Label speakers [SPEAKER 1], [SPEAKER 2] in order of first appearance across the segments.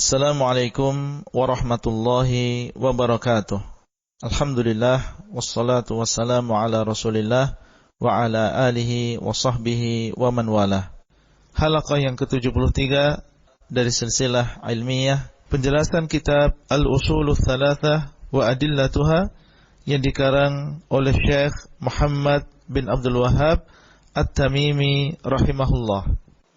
[SPEAKER 1] Assalamualaikum warahmatullahi wabarakatuh. Alhamdulillah wassalatu wassalamu ala Rasulillah wa ala alihi wa sahbihi wa man walah. Halaqah yang ke-73 dari silsilah ilmiah penjelasan kitab Al-Usulul Thalathah wa Adillatuha yang dikarang oleh Syekh Muhammad bin Abdul Wahhab At-Tamimi rahimahullah.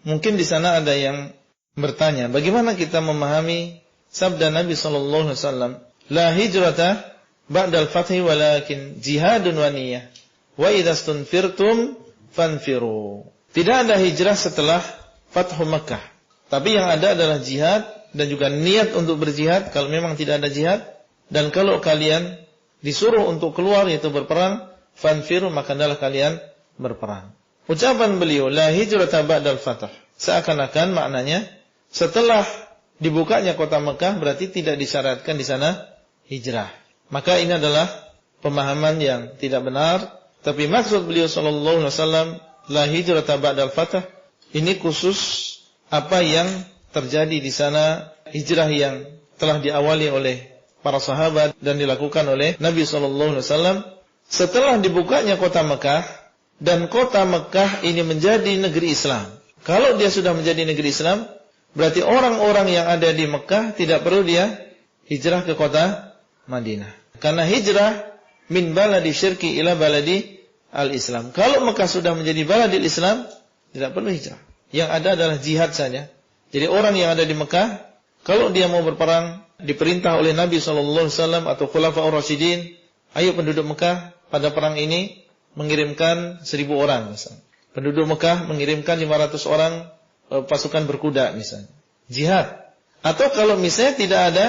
[SPEAKER 1] Mungkin di sana ada yang bertanya, bagaimana kita memahami sabda Nabi sallallahu alaihi wasallam, la hijrata ba'dal fathi walakin jihadun wa niyyah wa idza stunfirtum fanfiru. Tidak ada hijrah setelah Fathu Makkah, tapi yang ada adalah jihad dan juga niat untuk berjihad kalau memang tidak ada jihad, dan kalau kalian disuruh untuk keluar yaitu berperang, fanfiru, maka adalah kalian berperang. Ucapan beliau la hijrata ba'dal fath seakan-akan maknanya setelah dibukanya kota Mekah berarti tidak disyaratkan di sana hijrah. Maka ini adalah pemahaman yang tidak benar. Tapi maksud beliau sallallahu alaihi wasallam la hijrata ba'dal fath, ini khusus apa yang terjadi di sana, hijrah yang telah diawali oleh para sahabat dan dilakukan oleh Nabi sallallahu alaihi wasallam setelah dibukanya kota Mekah, dan kota Mekah ini menjadi negeri Islam. Kalau dia sudah menjadi negeri Islam, berarti orang-orang yang ada di Mekah tidak perlu dia hijrah ke kota Madinah. Karena hijrah min baladi syirki ila baladi al-Islam. Kalau Mekah sudah menjadi baladil Islam, tidak perlu hijrah. Yang ada adalah jihad saja. Jadi orang yang ada di Mekah, kalau dia mau berperang, diperintah oleh Nabi SAW atau Khulafaur Rasyidin, ayo penduduk Mekah pada perang ini mengirimkan 1000 orang misalnya. Penduduk Mekah mengirimkan 500 orang pasukan berkuda misalnya. Jihad. Atau kalau misalnya tidak ada,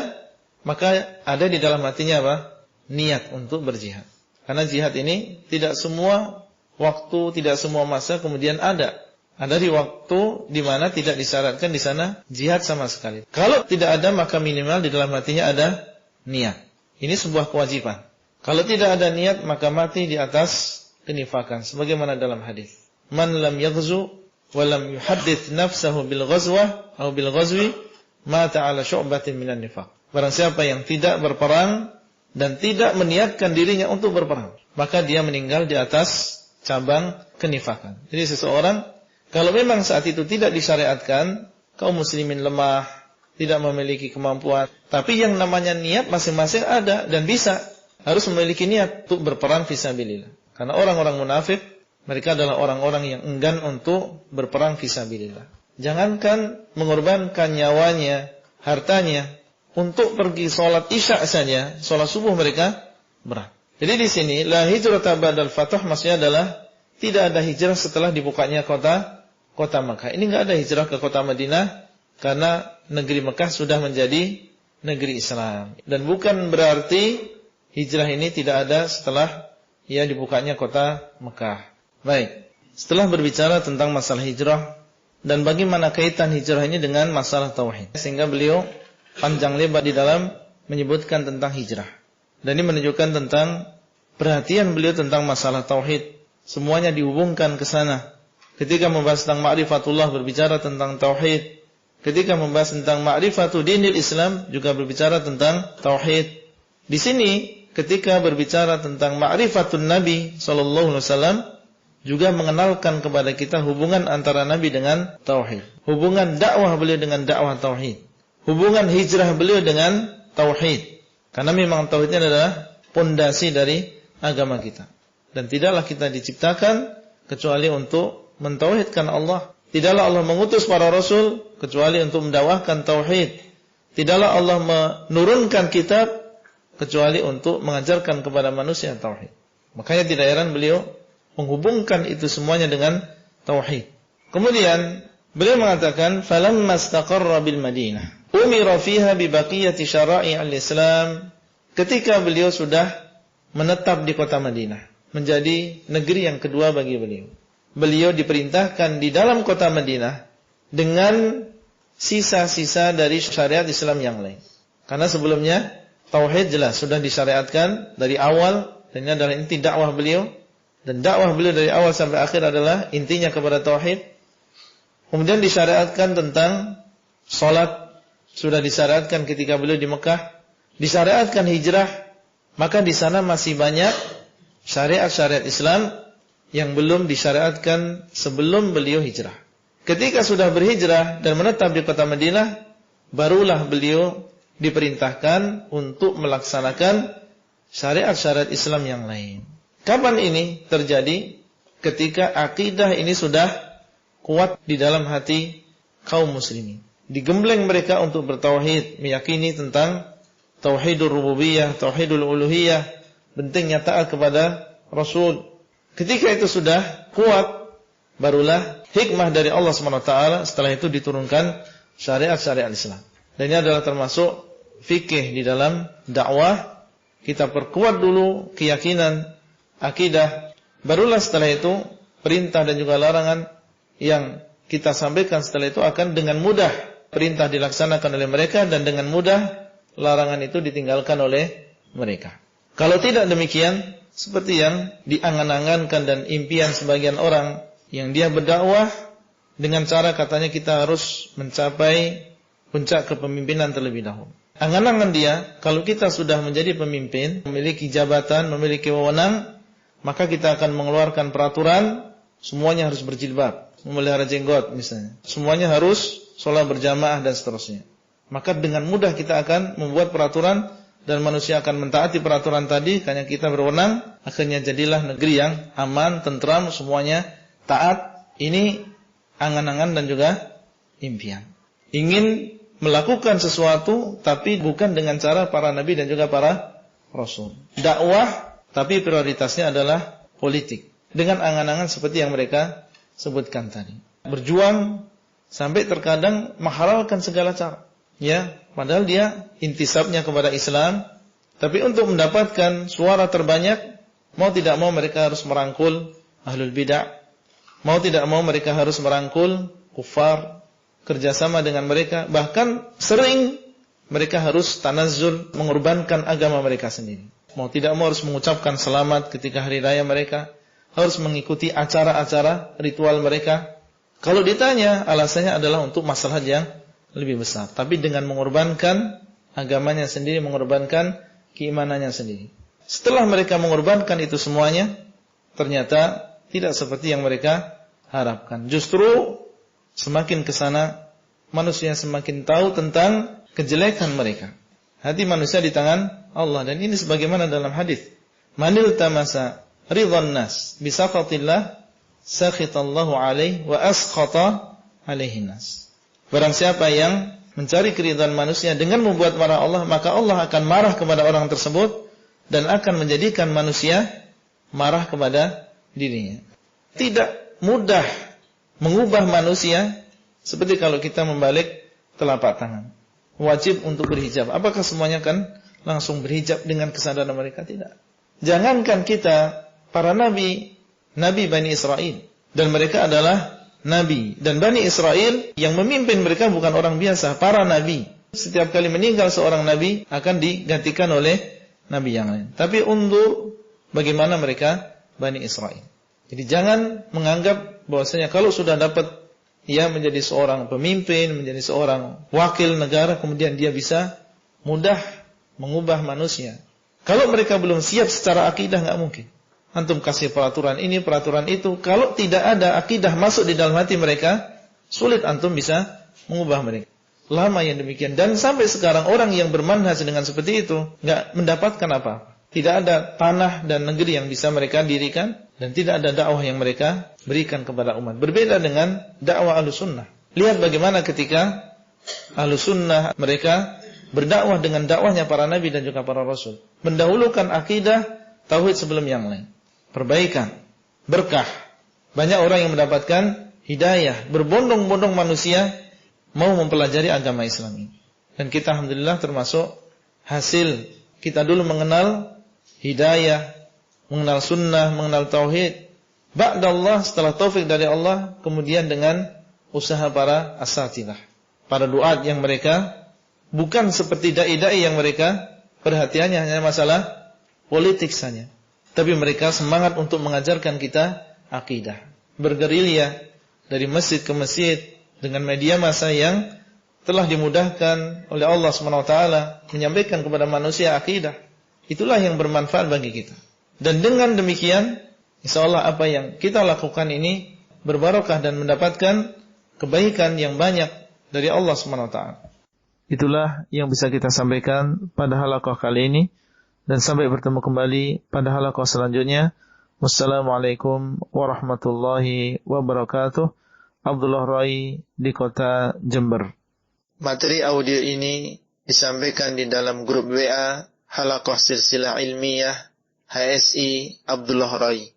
[SPEAKER 1] maka ada di dalam hatinya apa? Niat untuk berjihad. Karena jihad ini tidak semua waktu, tidak semua masa kemudian ada. Ada di waktu di mana tidak disyaratkan di sana jihad sama sekali. Kalau tidak ada, maka minimal di dalam hatinya ada niat. Ini sebuah kewajiban. Kalau tidak ada niat, maka mati di atas kenifakan. Sebagaimana dalam hadis, man lam yaghzu walam yuhaddits nafsahu bil ghazwah atau bil ghazwi mata ala syu'batin minan nifaq. Barang siapa yang tidak berperang dan tidak meniatkan dirinya untuk berperang, maka dia meninggal di atas cabang kenifakan. Jadi seseorang kalau memang saat itu tidak disyariatkan, kaum muslimin lemah, tidak memiliki kemampuan, tapi yang namanya niat masing-masing ada dan bisa, harus memiliki niat untuk berperang fisabilillah. Karena orang-orang munafik, mereka adalah orang-orang yang enggan untuk berperang fisabilillah. Jangankan mengorbankan nyawanya, hartanya, untuk pergi sholat isya saja, sholat subuh mereka berat. Jadi di sini, la hijrata ba'dal fath maksudnya adalah tidak ada hijrah setelah dibukanya kota Mekah. Ini enggak ada hijrah ke kota Madinah, karena negeri Mekah sudah menjadi negeri Islam. Dan bukan berarti hijrah ini tidak ada setelah dibukanya kota Mekah. Baik, setelah berbicara tentang masalah hijrah dan bagaimana kaitan hijrah ini dengan masalah tauhid, sehingga beliau panjang lebar di dalam menyebutkan tentang hijrah. Dan ini menunjukkan tentang perhatian beliau tentang masalah tauhid. Semuanya dihubungkan ke sana. Ketika membahas tentang ma'rifatullah berbicara tentang tauhid. Ketika membahas tentang ma'rifatu dinil Islam juga berbicara tentang tauhid. Di sini ketika berbicara tentang ma'rifatun Nabi sallallahu alaihi wasallam juga mengenalkan kepada kita hubungan antara Nabi dengan tauhid. Hubungan dakwah beliau dengan dakwah tauhid. Hubungan hijrah beliau dengan tauhid. Karena memang tauhidnya adalah pondasi dari agama kita. Dan tidaklah kita diciptakan kecuali untuk mentauhidkan Allah. Tidaklah Allah mengutus para rasul kecuali untuk mendakwahkan tauhid. Tidaklah Allah menurunkan kitab kecuali untuk mengajarkan kepada manusia tauhid. Makanya tidak heran beliau menghubungkan itu semuanya dengan tauhid. Kemudian beliau mengatakan falamma istaqarra bil Madinah umira fiha bi baqiyati syara'i al-Islam. Ketika beliau sudah menetap di kota Madinah, menjadi negeri yang kedua bagi beliau. Beliau diperintahkan di dalam kota Madinah dengan sisa-sisa dari syariat Islam yang lain. Karena sebelumnya tauhid jelas sudah disyariatkan dari awal, dan ini adalah inti dakwah beliau. Dan dakwah beliau dari awal sampai akhir adalah intinya kepada tauhid. Kemudian disyariatkan tentang salat, sudah disyariatkan ketika beliau di Mekah, disyariatkan hijrah, maka di sana masih banyak syariat-syariat Islam yang belum disyariatkan sebelum beliau hijrah. Ketika sudah berhijrah dan menetap di kota Madinah, barulah beliau diperintahkan untuk melaksanakan syariat-syariat Islam yang lain. Kapan ini terjadi? Ketika akidah ini sudah kuat di dalam hati kaum muslimin. Digembleng mereka untuk bertauhid, meyakini tentang tauhidur rububiyah, tauhidul uluhiyah, pentingnya taat kepada Rasul. Ketika itu sudah kuat, barulah hikmah dari Allah SWT setelah itu diturunkan syariat-syariat Islam. Dan ini adalah termasuk fikih di dalam dakwah. Kita perkuat dulu keyakinan, akidah, barulah setelah itu perintah dan juga larangan yang kita sampaikan setelah itu akan dengan mudah perintah dilaksanakan oleh mereka dan dengan mudah larangan itu ditinggalkan oleh mereka. Kalau tidak demikian, seperti yang diangan-angankan dan impian sebagian orang yang dia berdakwah dengan cara katanya kita harus mencapai puncak kepemimpinan terlebih dahulu. Angan-angan dia, kalau kita sudah menjadi pemimpin, memiliki jabatan, memiliki wewenang, maka kita akan mengeluarkan peraturan, semuanya harus berjilbab, memelihara jenggot misalnya. Semuanya harus sholat berjamaah dan seterusnya. Maka dengan mudah kita akan membuat peraturan dan manusia akan mentaati peraturan tadi karena kita berwenang. Akhirnya jadilah negeri yang aman, tentram, semuanya taat. Ini angan-angan dan juga impian. Ingin melakukan sesuatu tapi bukan dengan cara para nabi dan juga para rasul. Dakwah tapi prioritasnya adalah politik. Dengan angan-angan seperti yang mereka sebutkan tadi. Berjuang sampai terkadang menghalalkan segala cara. Ya, padahal dia intisabnya kepada Islam, tapi untuk mendapatkan suara terbanyak, mau tidak mau mereka harus merangkul ahlul bidah, mau tidak mau mereka harus merangkul kufar, kerjasama dengan mereka, bahkan sering mereka harus tanazzul, mengorbankan agama mereka sendiri. Mau tidak mau harus mengucapkan selamat ketika hari raya mereka, harus mengikuti acara-acara ritual mereka. Kalau ditanya, alasannya adalah untuk masalah yang lebih besar, tapi dengan mengorbankan agamanya sendiri, mengorbankan keimanannya sendiri. Setelah mereka mengorbankan itu semuanya, ternyata tidak seperti yang mereka harapkan. Justru semakin ke sana manusia semakin tahu tentang kejelekan mereka. Hati manusia di tangan Allah, dan ini sebagaimana dalam hadis, manil tamasa ridwan nas bisaqatillah sakhitallahu alaihi wa askhata alaihi nas. Barang siapa yang mencari keridhaan manusia dengan membuat marah Allah, maka Allah akan marah kepada orang tersebut dan akan menjadikan manusia marah kepada dirinya. Tidak mudah mengubah manusia seperti kalau kita membalik telapak tangan. Wajib untuk berhijab. Apakah semuanya kan langsung berhijab dengan kesadaran mereka? Tidak. Jangankan kita, para nabi Bani Israel, dan mereka adalah nabi, dan Bani Israel yang memimpin mereka bukan orang biasa, para nabi. Setiap kali meninggal seorang nabi akan digantikan oleh nabi yang lain. Tapi undur bagaimana mereka Bani Israel. Jadi jangan menganggap bahwasanya kalau sudah dapat menjadi seorang pemimpin, menjadi seorang wakil negara, kemudian dia bisa mudah mengubah manusia. Kalau mereka belum siap secara akidah, nggak mungkin. Antum kasih peraturan ini, peraturan itu, kalau tidak ada akidah masuk di dalam hati mereka, sulit antum bisa mengubah mereka. Lama yang demikian, dan sampai sekarang orang yang bermanhaj dengan seperti itu nggak mendapatkan apa-apa. Tidak ada tanah dan negeri yang bisa mereka dirikan, dan tidak ada dakwah yang mereka berikan kepada umat. Berbeda dengan dakwah Ahlussunnah. Lihat bagaimana ketika Ahlussunnah mereka berdakwah dengan dakwahnya para nabi dan juga para rasul. Mendahulukan akidah, tauhid sebelum yang lain. Perbaikan, berkah. Banyak orang yang mendapatkan hidayah. Berbondong-bondong manusia mau mempelajari agama Islam ini. Dan kita alhamdulillah termasuk hasil kita dulu mengenal hidayah, mengenal sunnah, mengenal tauhid. Ba'dallah, setelah taufik dari Allah, kemudian dengan usaha para asatidah, para duat yang mereka bukan seperti dai-dai yang mereka perhatiannya hanya masalah politik saja, tapi mereka semangat untuk mengajarkan kita akidah. Bergerilya dari masjid ke masjid dengan media massa yang telah dimudahkan oleh Allah SWT menyampaikan kepada manusia akidah. Itulah yang bermanfaat bagi kita. Dan dengan demikian, insyaallah apa yang kita lakukan ini berbarokah dan mendapatkan kebaikan yang banyak dari Allah SWT. Itulah yang bisa kita sampaikan pada halaqah kali ini. Dan sampai bertemu kembali pada halaqah selanjutnya. Wassalamualaikum warahmatullahi wabarakatuh. Abdullah Rai di kota Jember. Materi audio ini disampaikan di dalam grup WA Halaqah Silsilah Ilmiah HSI Abdullah Rai.